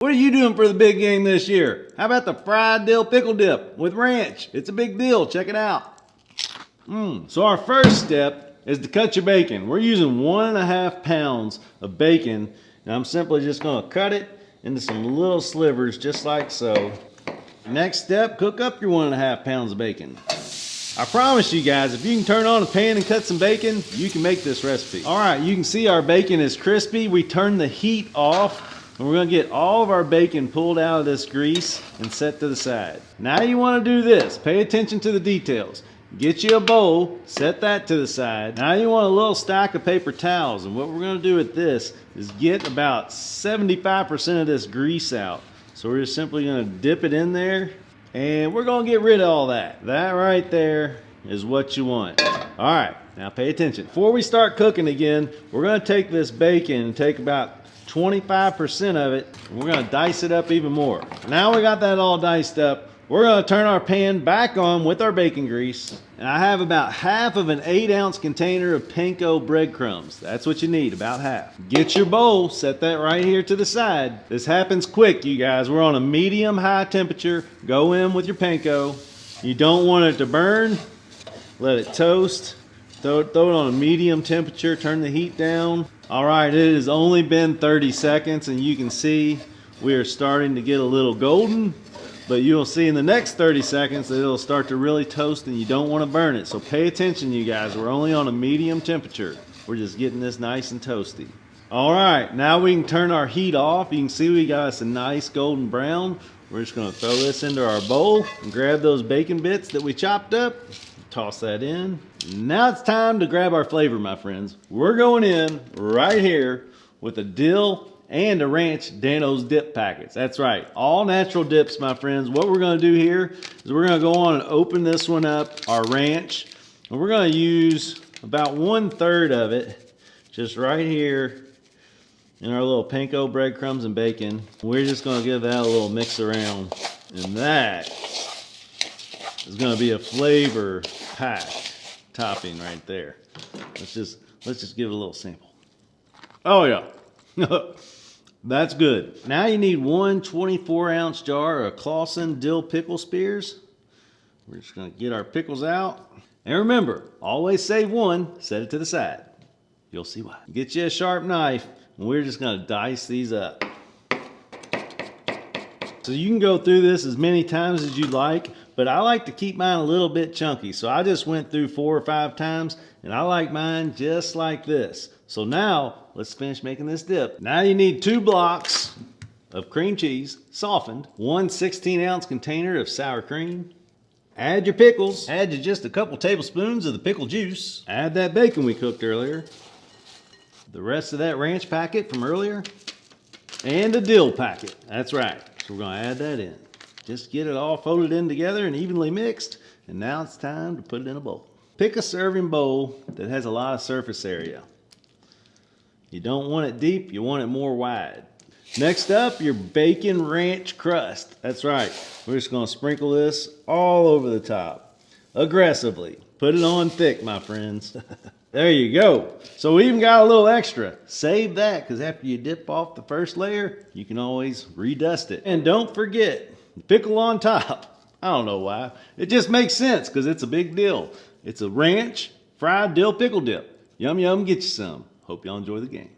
What are you doing for the big game this year? How about the fried dill pickle dip with ranch? It's a big deal. Check it out. So our first step is to cut your bacon. We're using 1.5 pounds of bacon, and I'm simply just going to cut it into some little slivers just like so. Next step, cook up your 1.5 pounds of bacon. I promise you guys, if you can turn on a pan and cut some bacon, you can make this recipe. All right, you can see our bacon is crispy. We turned the heat off. And we're gonna get all of our bacon pulled out of this grease and set to the side. Now you wanna do this. Pay attention to the details. Get you a bowl, set that to the side. Now you want a little stack of paper towels, and what we're gonna do with this is get about 75% of this grease out. So we're just simply gonna dip it in there, and we're gonna get rid of all that. That right there is what you want. All right, now pay attention. Before we start cooking again, we're gonna take this bacon and take about 25% of it, and we're gonna dice it up even more. Now we got that all diced up, we're gonna turn our pan back on with our bacon grease, and I have about half of an 8-ounce container of panko breadcrumbs. That's what you need, about half. Get your bowl, set that right here to the side. This happens quick, you guys. We're on a medium-high temperature. Go in with your panko. You don't want it to burn. Let it toast. Throw it on a medium temperature, turn the heat down. All right, it has only been 30 seconds, and you can see we are starting to get a little golden, but you'll see in the next 30 seconds that it'll start to really toast, and you don't want to burn it. So pay attention, you guys. We're only on a medium temperature. We're just getting this nice and toasty. All right, now we can turn our heat off. You can see we got us a nice golden brown. We're just gonna throw this into our bowl and grab those bacon bits that we chopped up. Toss that in. Now it's time to grab our flavor, my friends. We're going in right here with a dill and a ranch Dano's dip packets. That's right, all natural dips, my friends. What we're gonna do here is we're gonna go on and open this one up, our ranch, and we're gonna use about 1/3 of it just right here in our little panko breadcrumbs and bacon. We're just gonna give that a little mix around, and that is gonna be a flavor packed topping right there. Let's just give it a little sample. Oh yeah, that's good. Now you need 1 24-ounce jar of Clausen dill pickle spears. We're just gonna get our pickles out. And remember, always save one, set it to the side. You'll see why. Get you a sharp knife, and we're just gonna dice these up. So you can go through this as many times as you like, but I like to keep mine a little bit chunky. So I just went through 4 or 5 times, and I like mine just like this. So now let's finish making this dip. Now you need 2 blocks of cream cheese, softened, 1 16-ounce container of sour cream. Add your pickles, add just a couple tablespoons of the pickle juice. Add that bacon we cooked earlier. The rest of that ranch packet from earlier. And a dill packet, that's right. So we're gonna add that in. Just get it all folded in together and evenly mixed. And now it's time to put it in a bowl. Pick a serving bowl that has a lot of surface area. You don't want it deep, you want it more wide. Next up, your bacon ranch crust. That's right. We're just gonna sprinkle this all over the top. Aggressively. Put it on thick, my friends. There you go. So we even got a little extra. Save that, because after you dip off the first layer, you can always redust it. And don't forget, pickle on top. I don't know why. It just makes sense, because it's a big deal. It's a ranch fried dill pickle dip. Yum, yum, get you some. Hope y'all enjoy the game.